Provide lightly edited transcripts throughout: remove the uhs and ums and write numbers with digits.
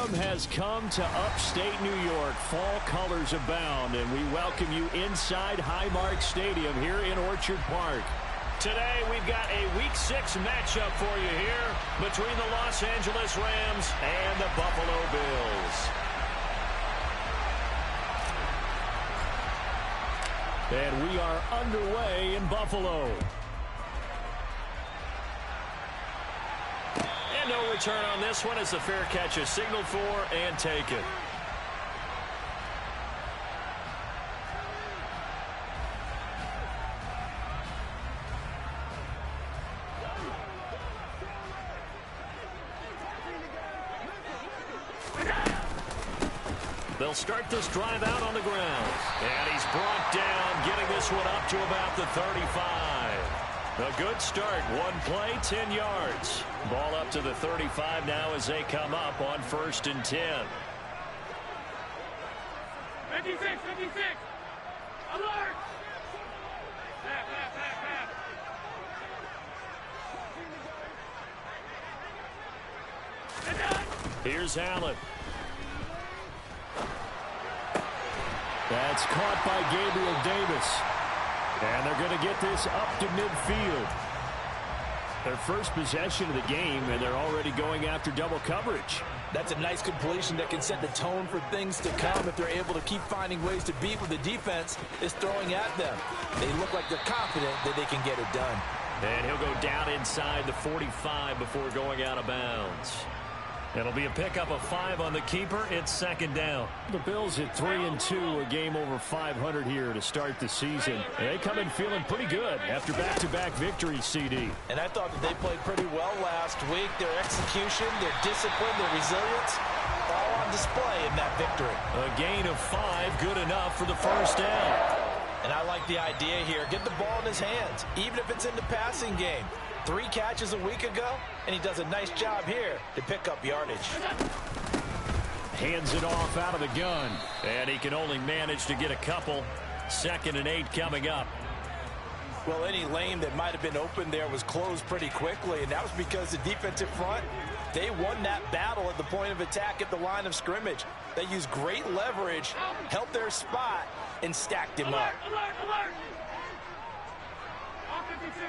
Autumn has come to upstate New York. Fall colors abound, and we welcome you inside Highmark Stadium here in Orchard Park. Today, we've got a Week 6 matchup for you here between the Los Angeles Rams and the Buffalo Bills. And we are underway in Buffalo. And no return on this one as the fair catch is signaled for and taken. They'll start this drive out on the ground. And he's brought down, getting this one up to about the 35. A good start. One play, 10 yards. Ball up to the 35 now as they come up on 1st and 10. 56, 56. Alert! Here's Allen. That's caught by Gabriel Davis. And they're going to get this up to midfield. Their first possession of the game, and they're already going after double coverage. That's a nice completion that can set the tone for things to come if they're able to keep finding ways to beat what the defense is throwing at them. They look like they're confident that they can get it done. And he'll go down inside the 45 before going out of bounds. It'll be a pickup of 5 on the keeper. It's 2nd down. The Bills at 3-2, a game over 500 here to start the season. They come in feeling pretty good after back-to-back victories, CD. And I thought that they played pretty well last week. Their execution, their discipline, their resilience, all on display in that victory. A gain of 5, good enough for the 1st down. And I like the idea here. Get the ball in his hands, even if it's in the passing game. 3 catches a week ago, and he does a nice job here to pick up yardage. Hands it off out of the gun, and he can only manage to get a couple. 2nd and 8 coming up. Well, any lane that might have been open there was closed pretty quickly, and that was because the defensive front, they won that battle at the point of attack at the line of scrimmage. They used great leverage, held their spot, and stacked him up. Alert, alert! All 52.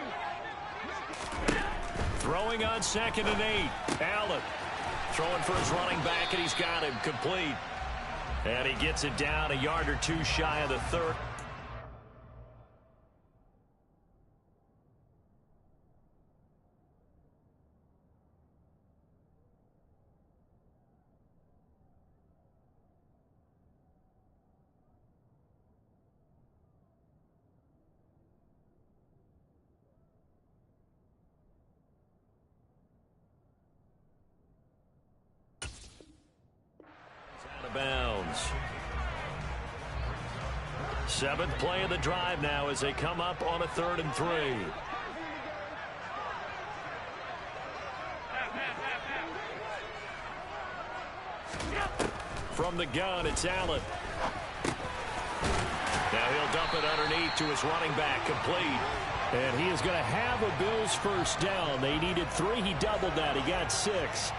Throwing on 2nd and 8. Allen throwing for his running back, and he's got him complete. And he gets it down a yard or 2 shy of the 3rd. Bounds. 7th play of the drive now as they come up on a 3rd and 3. From the gun, it's Allen. Now he'll dump it underneath to his running back, complete. And he is going to have a Bills 1st down. They needed 3. He doubled that. He got 6.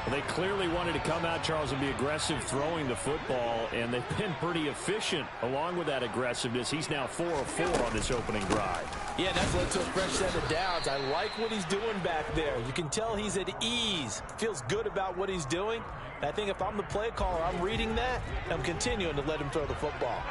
They clearly wanted to come out, Charles, and be aggressive throwing the football, and they've been pretty efficient along with that aggressiveness. He's now 4 of 4 on this opening drive. Yeah, that's led to a fresh set of downs. I like what he's doing back there. You can tell he's at ease, feels good about what he's doing. And I think if I'm the play caller, I'm reading that, and I'm continuing to let him throw the football.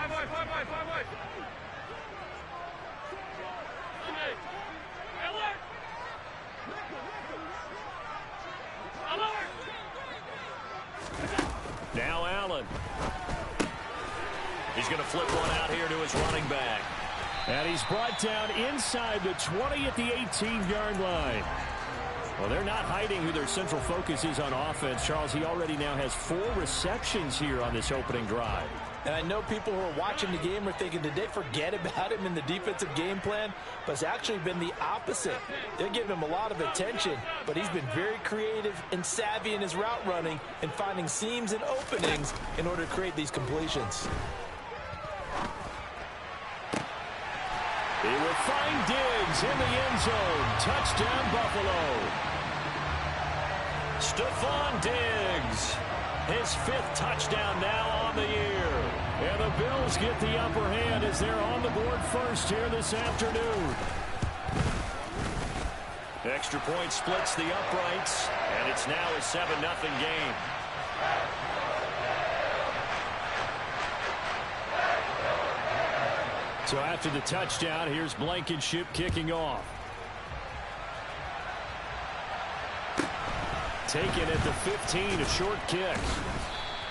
Now Allen. He's going to flip one out here to his running back. And he's brought down inside the 20 at the 18-yard line. Well, they're not hiding who their central focus is on offense. Charles, he already now has 4 receptions here on this opening drive. And I know people who are watching the game are thinking, did they forget about him in the defensive game plan? But it's actually been the opposite. They're giving him a lot of attention, but he's been very creative and savvy in his route running and finding seams and openings in order to create these completions. He will find Diggs in the end zone. Touchdown, Buffalo. Stephon Diggs His 5th touchdown now on the year. And the Bills get the upper hand as they're on the board first here this afternoon. Extra point splits the uprights, and it's now a 7-0 game. So after the touchdown, here's Blankenship kicking off. Taken at the 15, a short kick.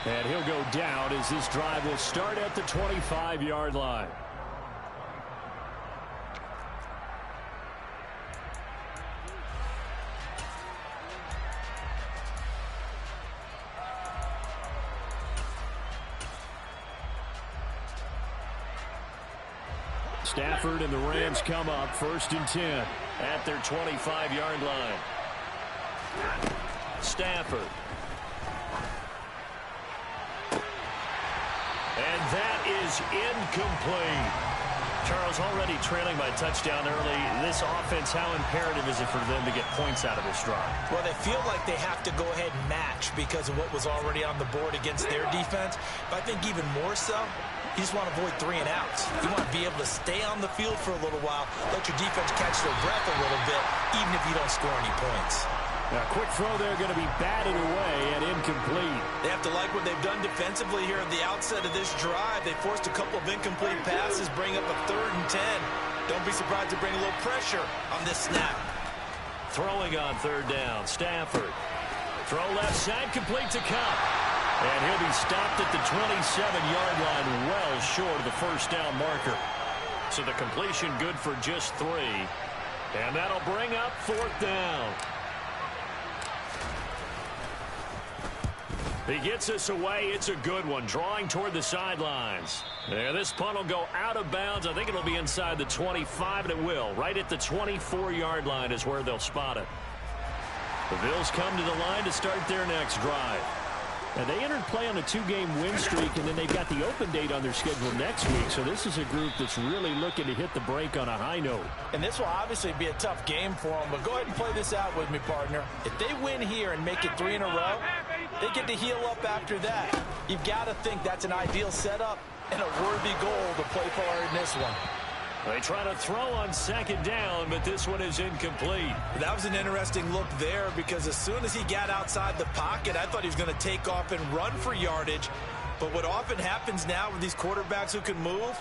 And he'll go down as this drive will start at the 25-yard line. Stafford and the Rams come up 1st and 10 at their 25-yard line. Stafford. And that is incomplete. Charles, already trailing by touchdown early. This offense, how imperative is it for them to get points out of this drive? Well, they feel like they have to go ahead and match because of what was already on the board against their defense. But I think even more so, you just want to avoid 3 and outs. You want to be able to stay on the field for a little while, let your defense catch their breath a little bit, even if you don't score any points. Now, quick throw there going to be batted away and incomplete. They have to like what they've done defensively here at the outset of this drive. They forced a couple of incomplete passes, bring up a 3rd and 10. Don't be surprised to bring a little pressure on this snap. Throwing on 3rd down, Stafford. Throw left side, complete to Kupp. And he'll be stopped at the 27-yard line, well short of the 1st down marker. So the completion good for just 3. And that'll bring up 4th down. He gets us away. It's a good one. Drawing toward the sidelines. There, this punt will go out of bounds. I think it'll be inside the 25, and it will. Right at the 24-yard line is where they'll spot it. The Bills come to the line to start their next drive. Now, they entered play on a 2-game win streak, and then they've got the open date on their schedule next week. So this is a group that's really looking to hit the break on a high note. And this will obviously be a tough game for them, but go ahead and play this out with me, partner. If they win here and make it 3 in a row, they get to heal up after that. You've got to think that's an ideal setup and a worthy goal to play for in this one. They try to throw on 2nd down, but this one is incomplete. That was an interesting look there because as soon as he got outside the pocket, I thought he was going to take off and run for yardage. But what often happens now with these quarterbacks who can move,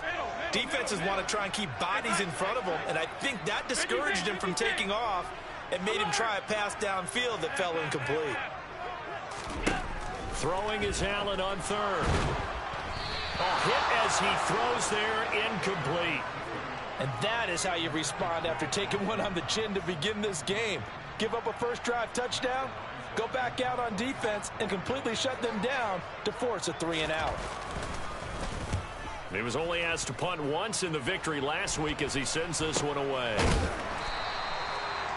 defenses want to try and keep bodies in front of them, and I think that discouraged him from taking off and made him try a pass downfield that fell incomplete. Throwing is Allen on 3rd. A hit as he throws there, incomplete. And that is how you respond after taking one on the chin to begin this game. Give up a 1st drive touchdown, go back out on defense, and completely shut them down to force a 3 and out. He was only asked to punt once in the victory last week as he sends this one away.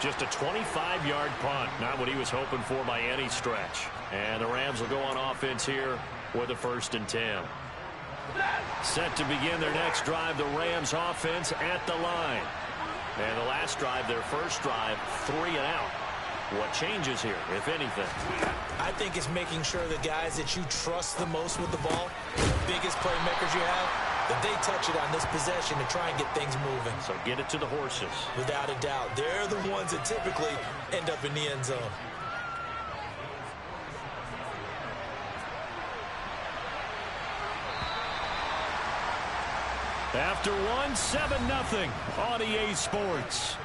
Just a 25-yard punt, not what he was hoping for by any stretch. And the Rams will go on offense here with a 1st and 10. Set to begin their next drive, the Rams offense at the line. And the last drive, their 1st drive, 3 and out. What changes here, if anything? I think it's making sure the guys that you trust the most with the ball, the biggest playmakers you have, that they touch it on this possession to try and get things moving. So get it to the horses. Without a doubt. They're the ones that typically end up in the end zone. After one, 7-0 on EA Sports.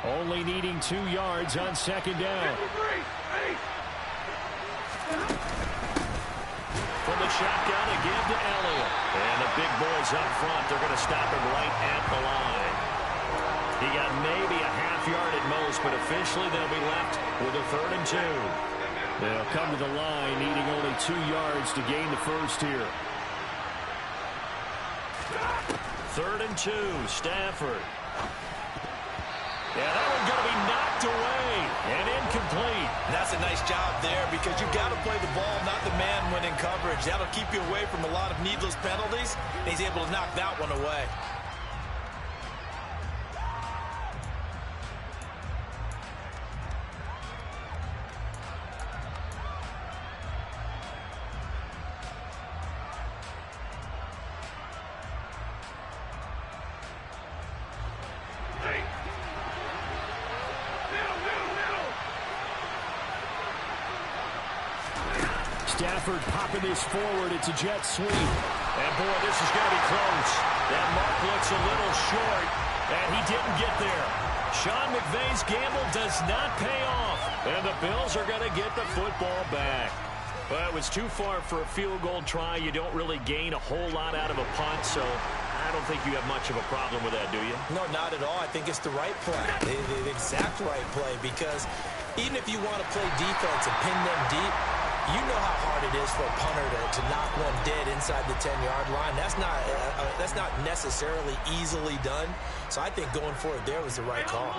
Only needing 2 yards on 2nd down. From the shotgun again to Elliott. And the big boys up front, they're going to stop him right at the line. He got maybe a half yard at most, but officially they'll be left with a 3rd and 2. They'll come to the line needing only 2 yards to gain the 1st here. 3rd and 2, Stafford. Yeah, that one's going to be knocked away and incomplete. And that's a nice job there because you've got to play the ball, not the man when in coverage. That'll keep you away from a lot of needless penalties. And he's able to knock that one away. Stafford popping this forward. It's a jet sweep. And, boy, this is going to be close. That mark looks a little short, and he didn't get there. Sean McVay's gamble does not pay off, and the Bills are going to get the football back. Well, it was too far for a field goal try. You don't really gain a whole lot out of a punt, so I don't think you have much of a problem with that, do you? No, not at all. I think it's the right play, the exact right play, because even if you want to play defense and pin them deep, you know how hard it is for a punter to knock one dead inside the 10-yard line. That's not necessarily easily done. So I think going for it there was the right call.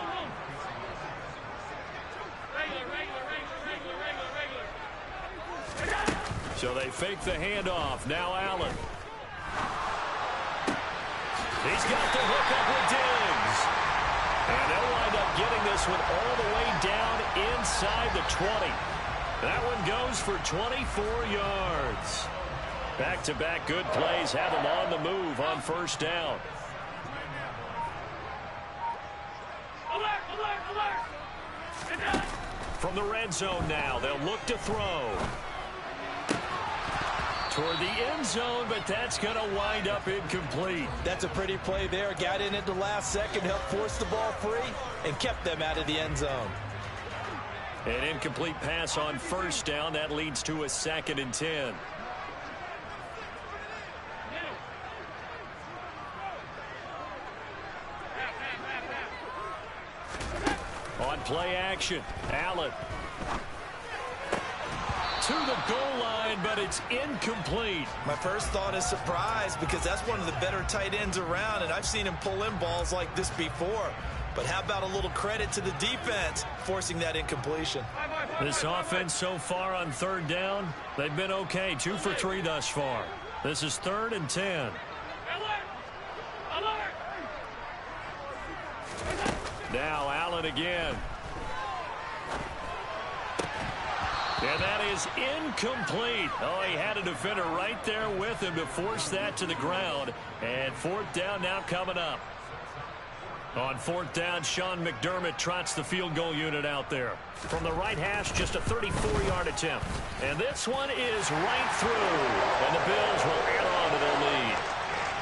So they fake the handoff. Now Allen. He's got the hook up with Diggs. And they'll wind up getting this one all the way down inside the 20. That one goes for 24 yards. Back-to-back good plays have them on the move on first down. Alert, alert, alert. From the red zone now, they'll look to throw. Toward the end zone, but that's going to wind up incomplete. That's a pretty play there. Got in at the last second, helped force the ball free, and kept them out of the end zone. An incomplete pass on first down. That leads to a 2nd and 10. On play action, Allen. To the goal line, but it's incomplete. My first thought is surprise because that's one of the better tight ends around, and I've seen him pull in balls like this before. But how about a little credit to the defense forcing that incompletion? This offense so far on third down, they've been okay. 2 for 3 thus far. This is 3rd and 10. Alert! Alert! Now Allen again. And that is incomplete. Oh, he had a defender right there with him to force that to the ground. And 4th down now coming up. On 4th down, Sean McDermott trots the field goal unit out there. From the right hash, just a 34-yard attempt. And this one is right through. And the Bills will add on to their lead.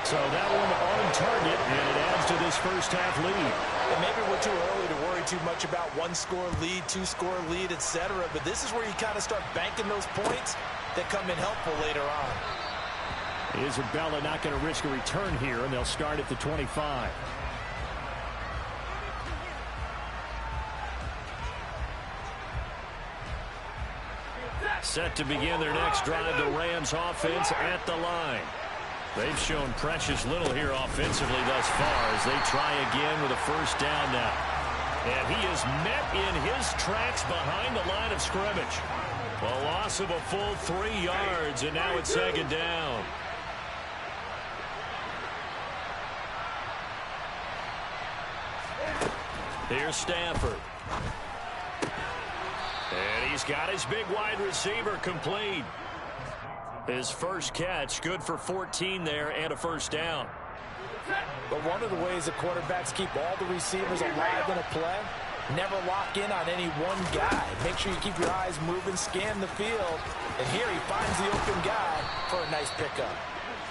So that one on target, and it adds to this first half lead. And maybe we're too early to worry too much about 1-score lead, 2-score lead, etc. But this is where you kind of start banking those points that come in helpful later on. Isabella not going to risk a return here, and they'll start at the 25. Set to begin their next drive, the Rams offense at the line. They've shown precious little here offensively thus far as they try again with a first down now. And he is met in his tracks behind the line of scrimmage. A loss of a full 3 yards, and now it's 2nd down. Here's Stafford. And he's got his big wide receiver complete. His first catch, good for 14 there and a first down. But one of the ways the quarterbacks keep all the receivers alive in a play, never lock in on any one guy. Make sure you keep your eyes moving, scan the field. And here he finds the open guy for a nice pickup.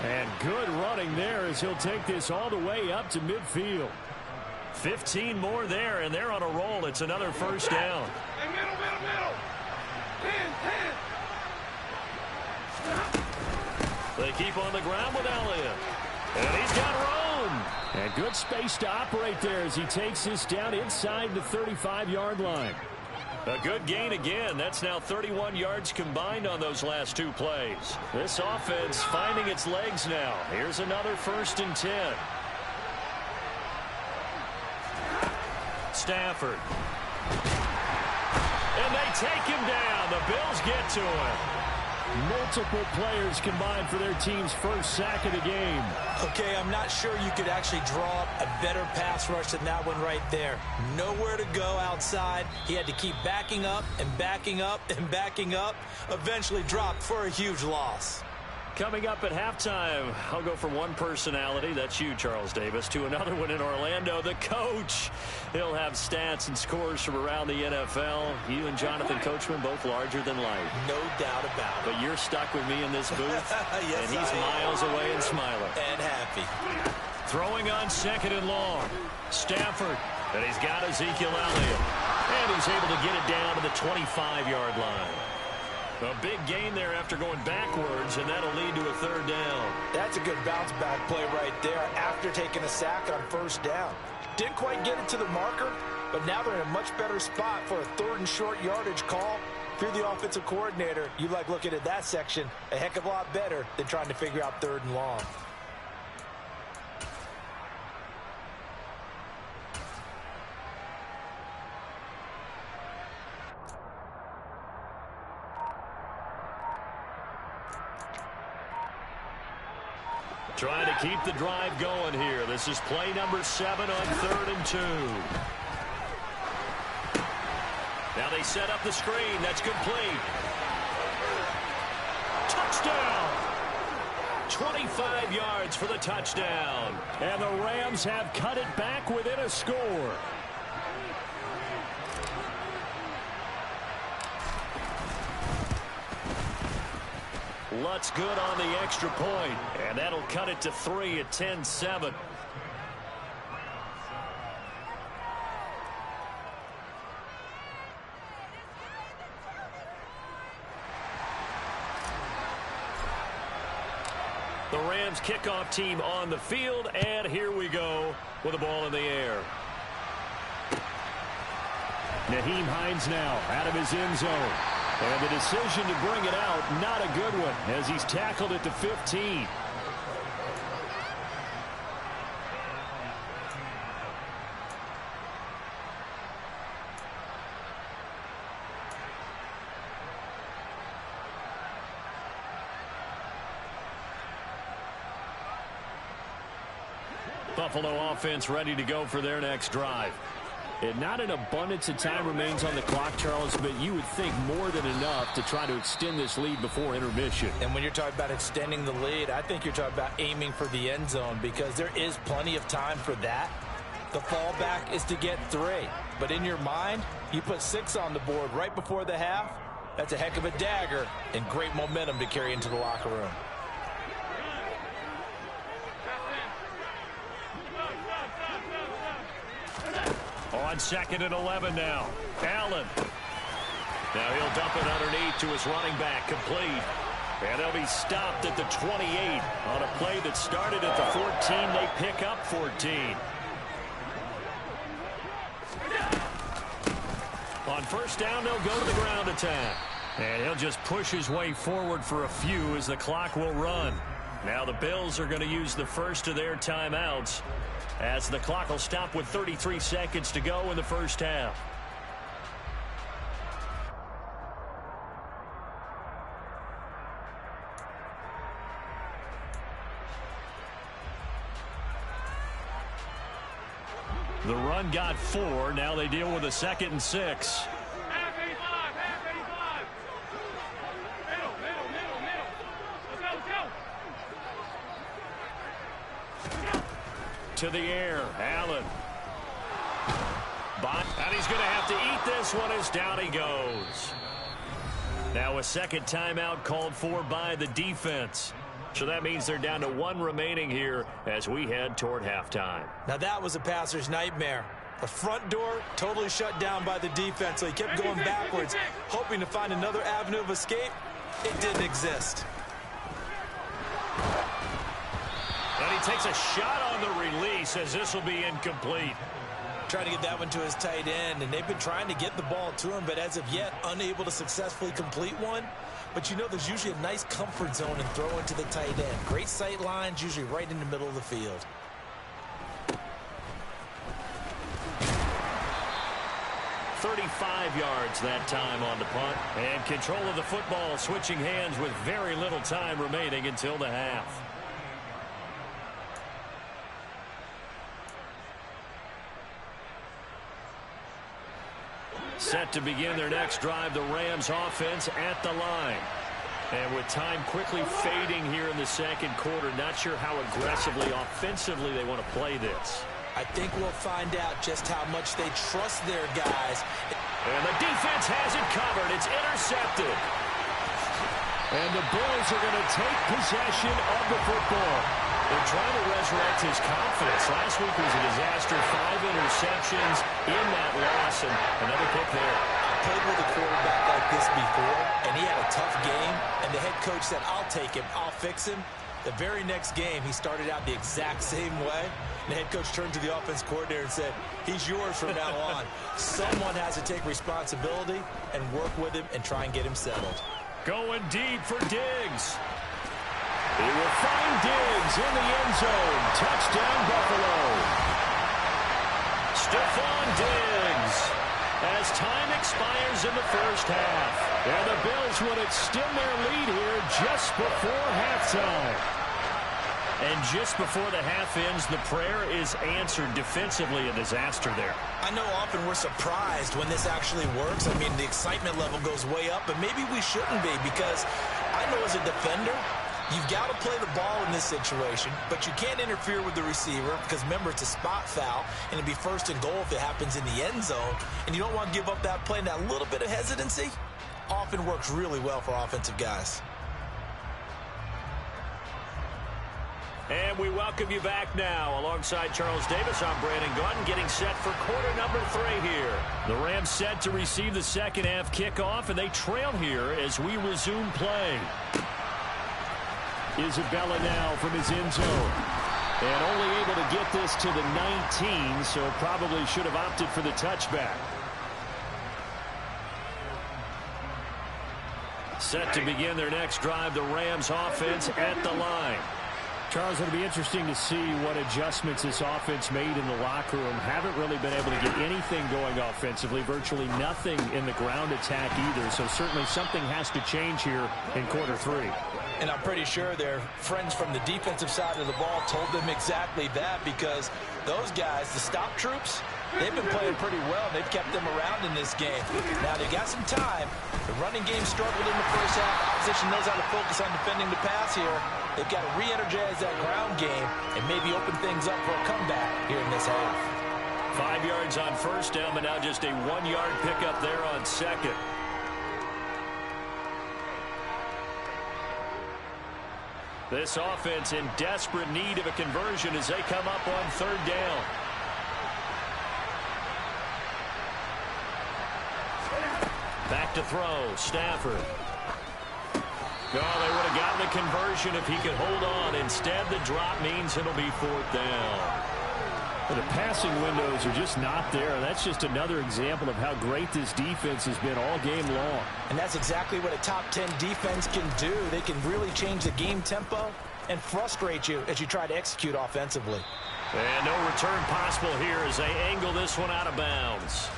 And good running there as he'll take this all the way up to midfield. 15 more there, and they're on a roll. It's another first down. Hey, middle, middle, middle. 10, 10. They keep on the ground with Elliott. And he's got room. And good space to operate there as he takes this down inside the 35-yard line. A good gain again. That's now 31 yards combined on those last 2 plays. This offense finding its legs now. Here's another 1st and 10. Stafford. take him down. The Bills get to him. Multiple players combined for their team's first sack of the game. Okay, I'm not sure you could actually draw up a better pass rush than that one right there. Nowhere to go outside. He had to keep backing up and backing up and backing up. Eventually dropped for a huge loss. Coming up at halftime, I'll go from one personality, that's you, Charles Davis, to another one in Orlando, the coach. He'll have stats and scores from around the NFL. You and Jonathan Coachman both larger than life. No doubt about it. But you're stuck with me in this booth, yes, and he's miles away and smiling. And happy. Throwing on second and long. Stafford, and he's got Ezekiel Elliott. And he's able to get it down to the 25-yard line. A big gain there after going backwards, and that'll lead to a third down. That's a good bounce-back play right there after taking a sack on first down. Didn't quite get it to the marker, but now they're in a much better spot for a third and short yardage call. If you're the offensive coordinator, you like looking at that section a heck of a lot better than trying to figure out third and long. Trying to keep the drive going here. This is play number 7 on 3rd and 2. Now they set up the screen. That's complete. Touchdown! 25 yards for the touchdown. And the Rams have cut it back within a score. Lutz good on the extra point, and that'll cut it to 3 at 10-7. The Rams kickoff team on the field, and here we go with the ball in the air. Nyheim Hines now out of his end zone. And the decision to bring it out, not a good one, as he's tackled at the 15. Buffalo offense ready to go for their next drive. And not an abundance of time remains on the clock, Charles, but you would think more than enough to try to extend this lead before intermission. And when you're talking about extending the lead, I think you're talking about aiming for the end zone because there is plenty of time for that. The fallback is to get 3. But in your mind, you put 6 on the board right before the half. That's a heck of a dagger and great momentum to carry into the locker room. On 2nd and 11 now. Allen. Now he'll dump it underneath to his running back, complete. And they'll be stopped at the 28 on a play that started at the 14. They pick up 14. On first down, they'll go to the ground attack. And he'll just push his way forward for a few as the clock will run. Now the Bills are going to use the first of their timeouts, as the clock will stop with 33 seconds to go in the first half. The run got 4. Now they deal with a 2nd and 6. Half 85, half 85. Middle. Let's go. To the air, Allen. And he's going to have to eat this one as down he goes. Now a second timeout called for by the defense. So that means they're down to 1 remaining here as we head toward halftime. Now that was a passer's nightmare. The front door totally shut down by the defense, so he kept going backwards, hoping to find another avenue of escape. It didn't exist. And he takes a shot on the release as this will be incomplete. Trying to get that one to his tight end, and they've been trying to get the ball to him, but as of yet, unable to successfully complete one. But you know there's usually a nice comfort zone and throw into the tight end. Great sight lines, usually right in the middle of the field. 35 yards that time on the punt. And control of the football switching hands with very little time remaining until the half. Set to begin their next drive, the Rams offense at the line. And with time quickly fading here in the second quarter, not sure how aggressively, offensively they want to play this. I think we'll find out just how much they trust their guys. And the defense has it covered. It's intercepted. And the Bills are going to take possession of the football. They're trying to resurrect his confidence. Last week was a disaster. 5 interceptions in that loss, and another pick there. Played with a quarterback like this before, and he had a tough game, and the head coach said, I'll take him, I'll fix him. The very next game, he started out the exact same way. The head coach turned to the offense coordinator and said, he's yours from now on. Someone has to take responsibility and work with him and try and get him settled. Going deep for Diggs. He will find Diggs in the end zone. Touchdown, Buffalo. Stephon Diggs. As time expires in the first half. And the Bills would extend their lead here just before halftime. And just before the half ends, the prayer is answered. Defensively, a disaster there. I know often we're surprised when this actually works. I mean, the excitement level goes way up, but maybe we shouldn't be, because I know as a defender, you've got to play the ball in this situation, but you can't interfere with the receiver because, remember, it's a spot foul, and it'd be first and goal if it happens in the end zone, and you don't want to give up that play. And that little bit of hesitancy often works really well for offensive guys. And we welcome you back now. Alongside Charles Davis, I'm Brandon Gaudin, getting set for quarter number 3 here. The Rams set to receive the second half kickoff, and they trail here as we resume play. Isabella now from his end zone. And only able to get this to the 19, so probably should have opted for the touchback. Set to begin their next drive, the Rams offense at the line. Charles, it'll be interesting to see what adjustments this offense made in the locker room. Haven't really been able to get anything going offensively, virtually nothing in the ground attack either, so certainly something has to change here in quarter 3. And I'm pretty sure their friends from the defensive side of the ball told them exactly that, because those guys, the stop troops, they've been playing pretty well. They've kept them around in this game. Now, they've got some time. The running game struggled in the first half. Opposition knows how to focus on defending the pass here. They've got to re-energize that ground game and maybe open things up for a comeback here in this half. 5 yards on first down, but now just a 1-yard pickup there on second. This offense in desperate need of a conversion as they come up on third down. Back to throw, Stafford. Oh, they would have gotten the conversion if he could hold on. Instead, the drop means it'll be 4th down. Well, the passing windows are just not there. That's just another example of how great this defense has been all game long. And that's exactly what a top 10 defense can do. They can really change the game tempo and frustrate you as you try to execute offensively. And no return possible here as they angle this one out of bounds.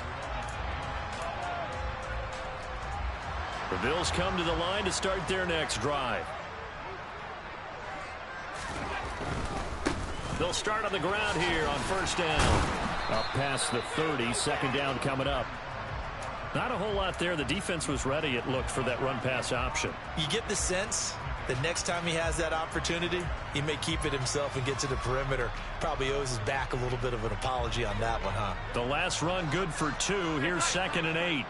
The Bills come to the line to start their next drive. They'll start on the ground here on first down. Up past the 30, second down coming up. Not a whole lot there. The defense was ready, it looked, for that run-pass option. You get the sense that next time he has that opportunity, he may keep it himself and get to the perimeter. Probably owes his back a little bit of an apology on that one, huh? The last run good for 2. Here's 2nd and 8.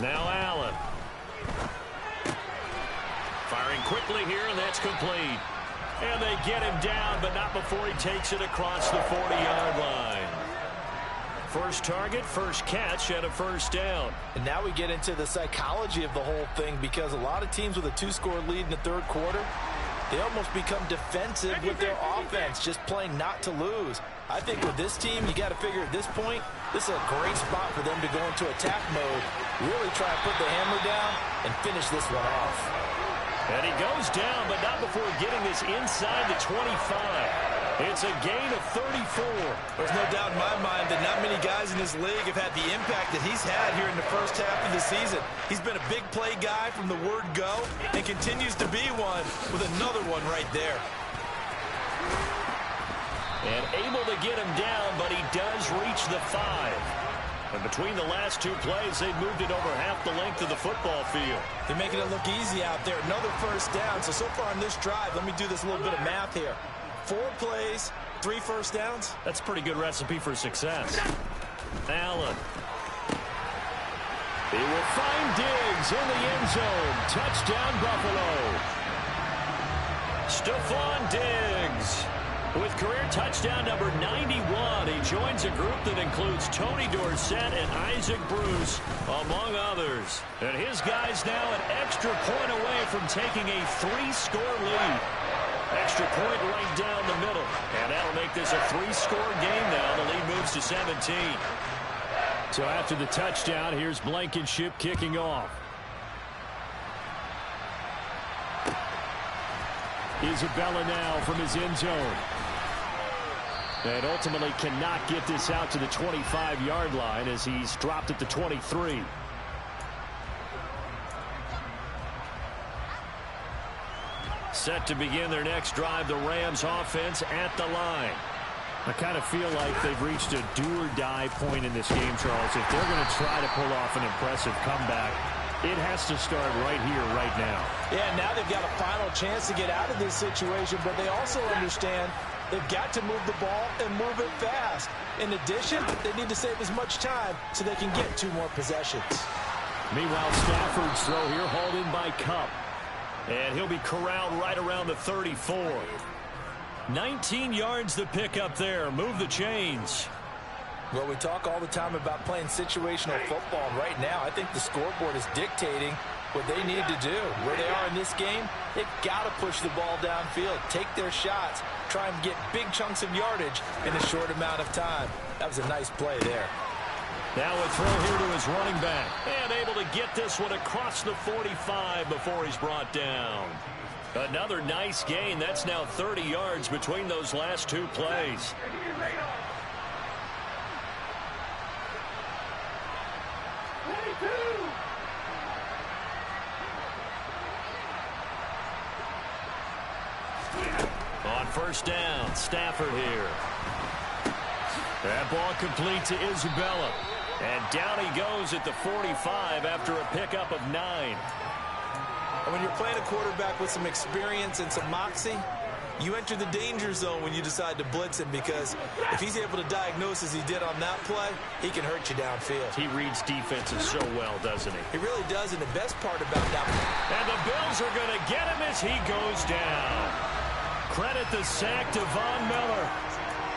Now Allen. Firing quickly here, and that's complete. And they get him down, but not before he takes it across the 40-yard line. First target, first catch, and a first down. And now we get into the psychology of the whole thing, because a lot of teams with a 2-score lead in the third quarter, they almost become defensive with their offense, just playing not to lose. I think with this team, you got to figure at this point, this is a great spot for them to go into attack mode, really try to put the hammer down and finish this one off. And he goes down, but not before getting this inside the 25. It's a gain of 34. There's no doubt in my mind that not many guys in this league have had the impact that he's had here in the first half of the season. He's been a big play guy from the word go and continues to be one with another one right there. And able to get him down, but he does reach the 5. And between the last two plays, they've moved it over half the length of the football field. They're making it look easy out there. Another first down. So far on this drive, let me do this little bit of math here. 4 plays, 3 first downs. That's a pretty good recipe for success. Allen. He will find Diggs in the end zone. Touchdown, Buffalo. Stephon Diggs with career touchdown number 91. He joins a group that includes Tony Dorsett and Isaac Bruce, among others. And his guys now an extra point away from taking a 3-score lead. Extra point right down the middle. And that'll make this a 3-score game now. The lead moves to 17. So after the touchdown, here's Blankenship kicking off. Isabella now from his end zone. And ultimately cannot get this out to the 25-yard line as he's dropped at the 23. Set to begin their next drive, the Rams offense at the line. I kind of feel like they've reached a do-or-die point in this game, Charles. If they're going to try to pull off an impressive comeback, it has to start right here, right now. Yeah, now they've got a final chance to get out of this situation, but they also understand they've got to move the ball and move it fast. In addition, they need to save as much time so they can get 2 more possessions. Meanwhile, Stafford's throw here hauled in by Kupp. And he'll be corralled right around the 34. 19 yards to pick up there. Move the chains. Well, we talk all the time about playing situational football. And right now, I think the scoreboard is dictating what they need to do. Where they are in this game, they've got to push the ball downfield, take their shots, try and get big chunks of yardage in a short amount of time. That was a nice play there. Now a throw here to his running back. And able to get this one across the 45 before he's brought down. Another nice gain. That's now 30 yards between those last 2 plays. On first down, Stafford here. That ball complete to Isabella. And down he goes at the 45 after a pickup of 9. And when you're playing a quarterback with some experience and some moxie, you enter the danger zone when you decide to blitz him, because if he's able to diagnose as he did on that play, he can hurt you downfield. He reads defenses so well, doesn't he? He really does, and the best part about that. And the Bills are going to get him as he goes down. Credit the sack to Von Miller.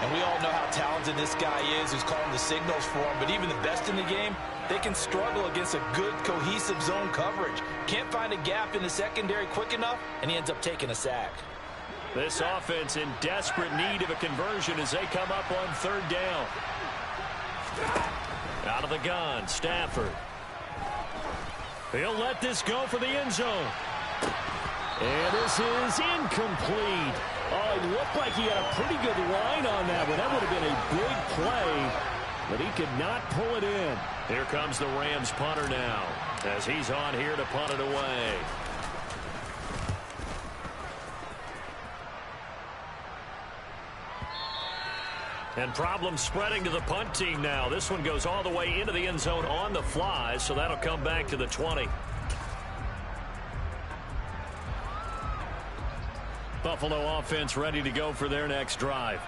And we all know how talented this guy is who's calling the signals for him. But even the best in the game, they can struggle against a good, cohesive zone coverage. Can't find a gap in the secondary quick enough, and he ends up taking a sack. This offense in desperate need of a conversion as they come up on 3rd down. Out of the gun, Stafford. He'll let this go for the end zone. And this is incomplete. Oh, it looked like he had a pretty good line on that one. That would have been a big play, but he could not pull it in. Here comes the Rams punter now as he's on here to punt it away. And problems spreading to the punt team now. This one goes all the way into the end zone on the fly, so that'll come back to the 20. Buffalo offense ready to go for their next drive.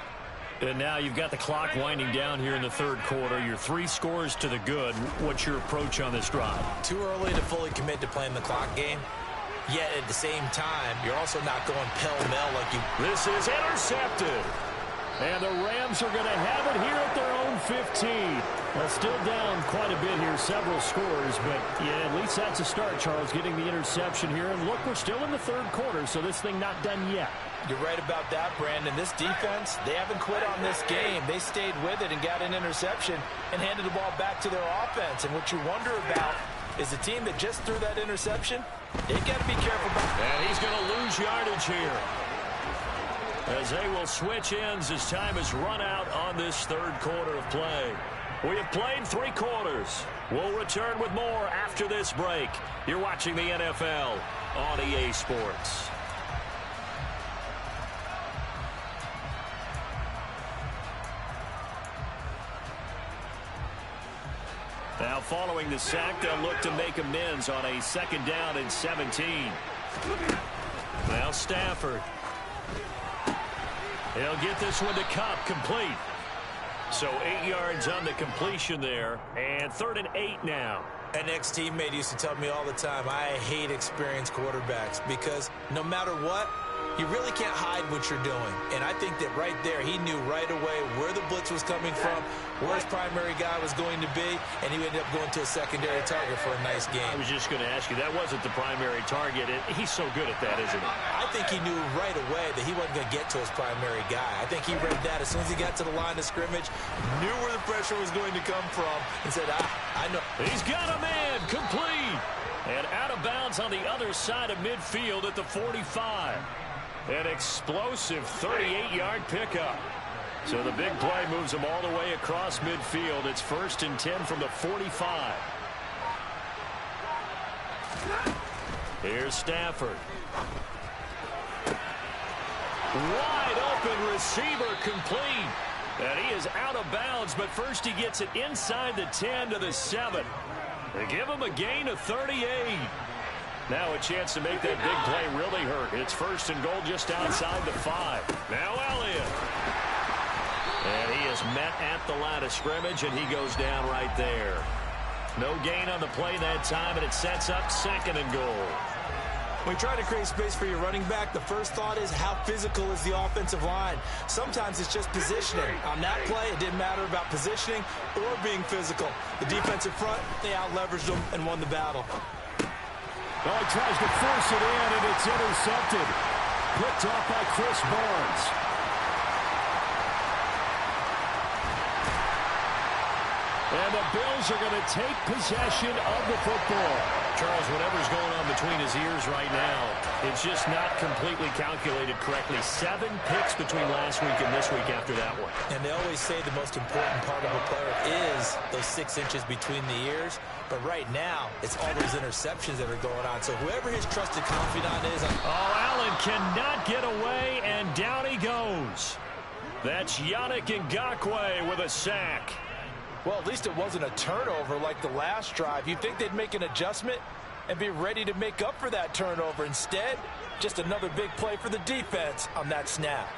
And now you've got the clock winding down here in the 3rd quarter. Your 3 scores to the good. What's your approach on this drive? Too early to fully commit to playing the clock game. Yet at the same time, you're also not going pell-mell like you. This is intercepted. And the Rams are going to have it here at their own 15. Well, still down quite a bit here, several scores, but yeah, at least that's a start, Charles, getting the interception here. And look, we're still in the 3rd quarter, so this thing not done yet. You're right about that, Brandon. This defense, they haven't quit on this game. They stayed with it and got an interception and handed the ball back to their offense. And what you wonder about is the team that just threw that interception, they got to be careful about. And he's going to lose yardage here. as they will switch ends as time has run out on this third quarter of play. We have played 3 quarters. We'll return with more after this break. You're watching the NFL on EA Sports. Now following the sack, they'll look to make amends on a 2nd down and 17. Now Stafford. He'll get this one to Kupp, complete. So 8 yards on the completion there, and 3rd and 8 now. An ex-teammate used to tell me all the time, I hate experienced quarterbacks because no matter what, you really can't hide what you're doing. And I think that right there, he knew right away where the blitz was coming from, where his primary guy was going to be, and he ended up going to a secondary target for a nice game. I was just going to ask you, that wasn't the primary target. He's so good at that, isn't he? I think he knew right away that he wasn't going to get to his primary guy. I think he read that as soon as he got to the line of scrimmage, knew where the pressure was going to come from, and said, I know. He's got a man, complete. And out of bounds on the other side of midfield at the 45. An explosive 38-yard pickup. So the big play moves him all the way across midfield. It's 1st and 10 from the 45. Here's Stafford. Wide open receiver, complete. And he is out of bounds, but first he gets it inside the 10 to the 7. They give him a gain of 38. Now a chance to make that big play really hurt. It's 1st and goal just outside the 5. Now Elliott. And he is met at the line of scrimmage, and he goes down right there. No gain on the play that time, and it sets up 2nd and goal. When you try to create space for your running back, the first thought is how physical is the offensive line. Sometimes it's just positioning. On that play, it didn't matter about positioning or being physical. The defensive front, they out-leveraged them and won the battle. Well, he tries to force it in, and it's intercepted. Picked off by Chris Barnes. And the Bills are going to take possession of the football. Charles, whatever's going on between his ears right now, it's just not completely calculated correctly. 7 picks between last week and this week after that one. And they always say the most important part of a player is those 6 inches between the ears. But right now, it's all those interceptions that are going on. So whoever his trusted confidant is. Allen cannot get away, and down he goes. That's Yannick Ngakoue with a sack. Well, at least it wasn't a turnover like the last drive. You'd think they'd make an adjustment and be ready to make up for that turnover. Instead, just another big play for the defense on that snap.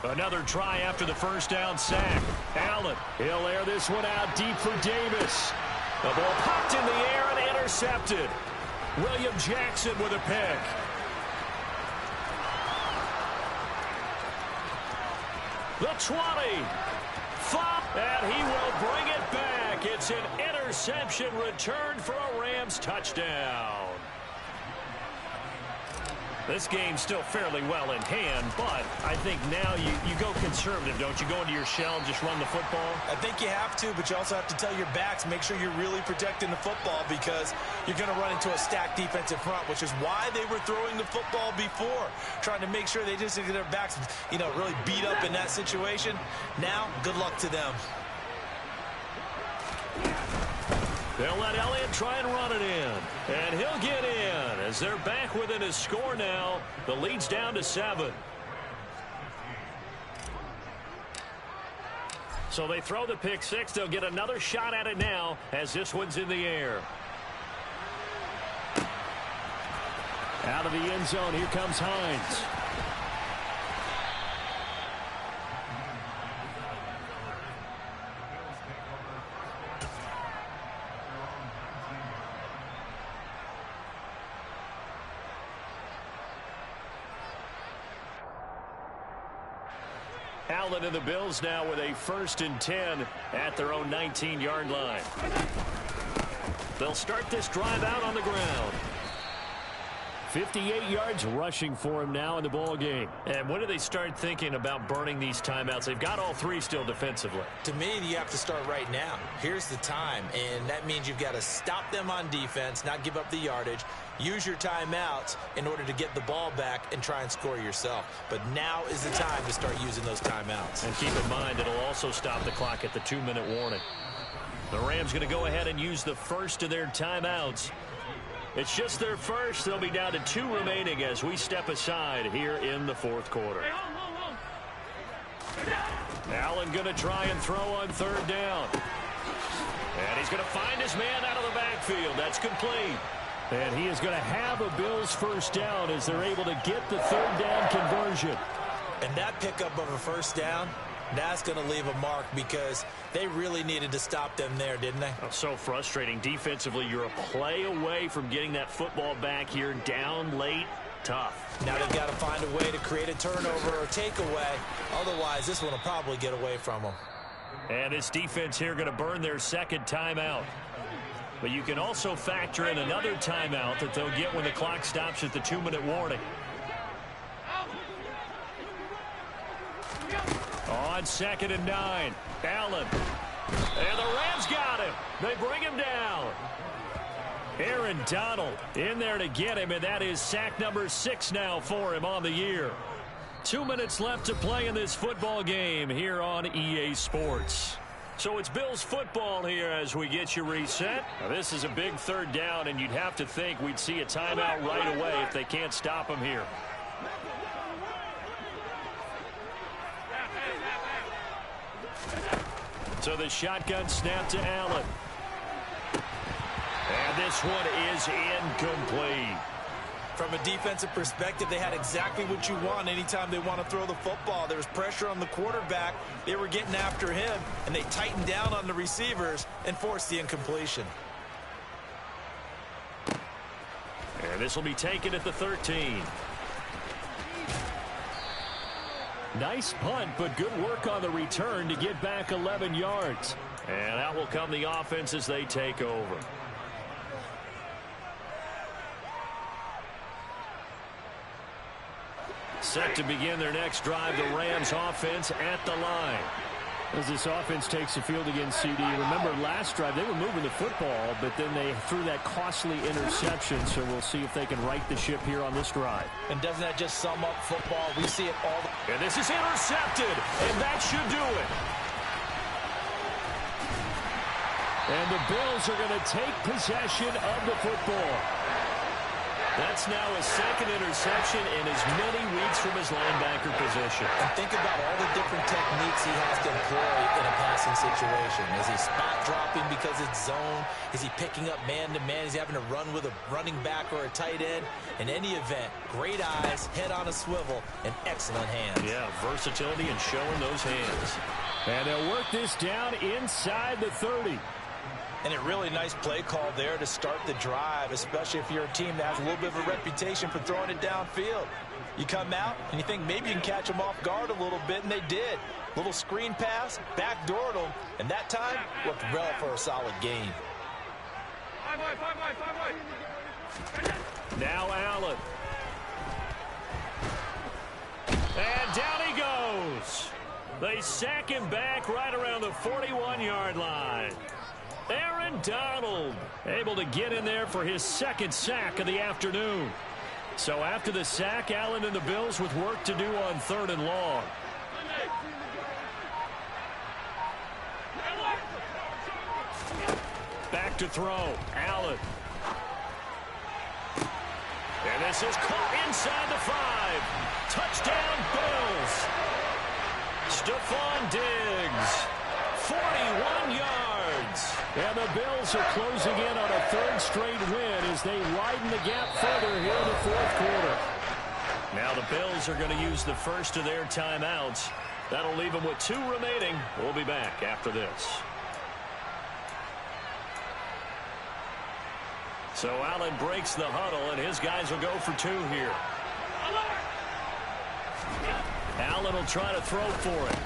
Another try after the 1st down sack. Allen, he'll air this one out deep for Davis. The ball popped in the air and intercepted. William Jackson with a pick. The 20. And he will bring it back. It's an interception return for a Rams touchdown. This game's still fairly well in hand, but I think now you go conservative, don't you? Go into your shell and just run the football? I think you have to, but you also have to tell your backs, make sure you're really protecting the football because you're going to run into a stacked defensive front, which is why they were throwing the football before, trying to make sure they just get their backs, really beat up in that situation. Now, good luck to them. They'll let Elliott try and run it in. And he'll get in as they're back within a score now. The lead's down to 7. So they throw the pick 6. They'll get another shot at it now as this one's in the air. Out of the end zone, here comes Hines. Allen and the Bills now with a 1st and 10 at their own 19-yard line. They'll start this drive out on the ground. 58 yards rushing for him now in the ball game. And when do they start thinking about burning these timeouts? They've got all three still defensively. To me, you have to start right now. Here's the time, and that means you've got to stop them on defense, not give up the yardage, use your timeouts in order to get the ball back and try and score yourself. But now is the time to start using those timeouts. And keep in mind, it'll also stop the clock at the 2-minute warning. The Rams going to go ahead and use the first of their timeouts. It's just their first. They'll be down to 2 remaining as we step aside here in the fourth quarter. Allen going to try and throw on 3rd down. And he's going to find his man out of the backfield. That's complete. And he is going to have a Bills first down as they're able to get the 3rd down conversion. And that pickup of a first down, that's going to leave a mark because they really needed to stop them there, didn't they? Oh, so frustrating. Defensively, you're a play away from getting that football back here, down late. Tough. Now they've got to find a way to create a turnover or takeaway. Otherwise, this one will probably get away from them. And this defense here going to burn their 2nd timeout. But you can also factor in another timeout that they'll get when the clock stops at the 2-minute warning. On 2nd and 9, Allen. And the Rams got him. They bring him down. Aaron Donald in there to get him, and that is sack number 6 now for him on the year. 2 minutes left to play in this football game here on EA Sports. So it's Bills football here as we get you reset. Now this is a big 3rd down, and you'd have to think we'd see a timeout right away if they can't stop him here. So the shotgun snap to Allen. And this one is incomplete. From a defensive perspective, they had exactly what you want anytime they want to throw the football. There was pressure on the quarterback. They were getting after him, and they tightened down on the receivers and forced the incompletion. And this will be taken at the 13. Nice punt, but good work on the return to get back 11 yards. And out will come the offense as they take over. Set to begin their next drive, the Rams offense at the line. As this offense takes the field against CD, remember last drive they were moving the football, but then they threw that costly interception, so we'll see if they can right the ship here on this drive. And doesn't that just sum up football? We see it all the And this is intercepted, and that should do it. And the Bills are going to take possession of the football. That's now his 2nd interception in as many weeks from his linebacker position. And think about all the different techniques he has to employ in a passing situation. Is he spot dropping because it's zone? Is he picking up man-to-man? Is he having to run with a running back or a tight end? In any event, great eyes, head on a swivel, and excellent hands. Yeah, versatility and showing those hands. And they'll work this down inside the 30. And a really nice play call there to start the drive, especially if you're a team that has a little bit of a reputation for throwing it downfield. You come out and you think maybe you can catch them off guard a little bit, and they did. Little screen pass, backdoored them, and that time worked well for a solid gain. Now Allen. And down he goes. They sack him back right around the 41-yard line. Aaron Donald able to get in there for his 2nd sack of the afternoon. So after the sack, Allen and the Bills with work to do on 3rd and long. Back to throw. Allen. And this is caught inside the 5. Touchdown Bills. Stephon Diggs. 41 yards. And the Bills are closing in on a 3rd straight win as they widen the gap further here in the 4th quarter. Now the Bills are going to use the first of their timeouts. That'll leave them with 2 remaining. We'll be back after this. So Allen breaks the huddle, and his guys will go for 2 here. Allen will try to throw for it.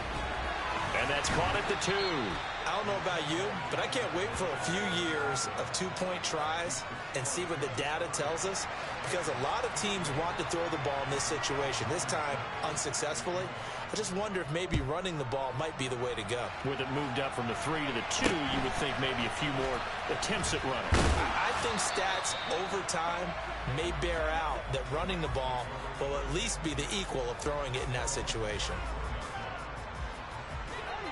And that's caught at the 2. I don't know about you, but I can't wait for a few years of two-point tries and see what the data tells us, because a lot of teams want to throw the ball in this situation, this time unsuccessfully. I just wonder if maybe running the ball might be the way to go. With it moved up from the 3 to the 2, you would think maybe a few more attempts at running. I think stats over time may bear out that running the ball will at least be the equal of throwing it in that situation.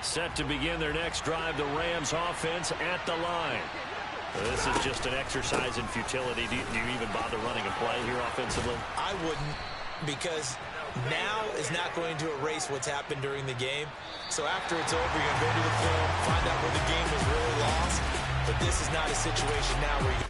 Set to begin their next drive, the Rams offense at the line. This is just an exercise in futility. Do you even bother running a play here offensively? I wouldn't, because now is not going to erase what's happened during the game. So after it's over, you're going to go to the film, find out where the game was really lost. But this is not a situation now where you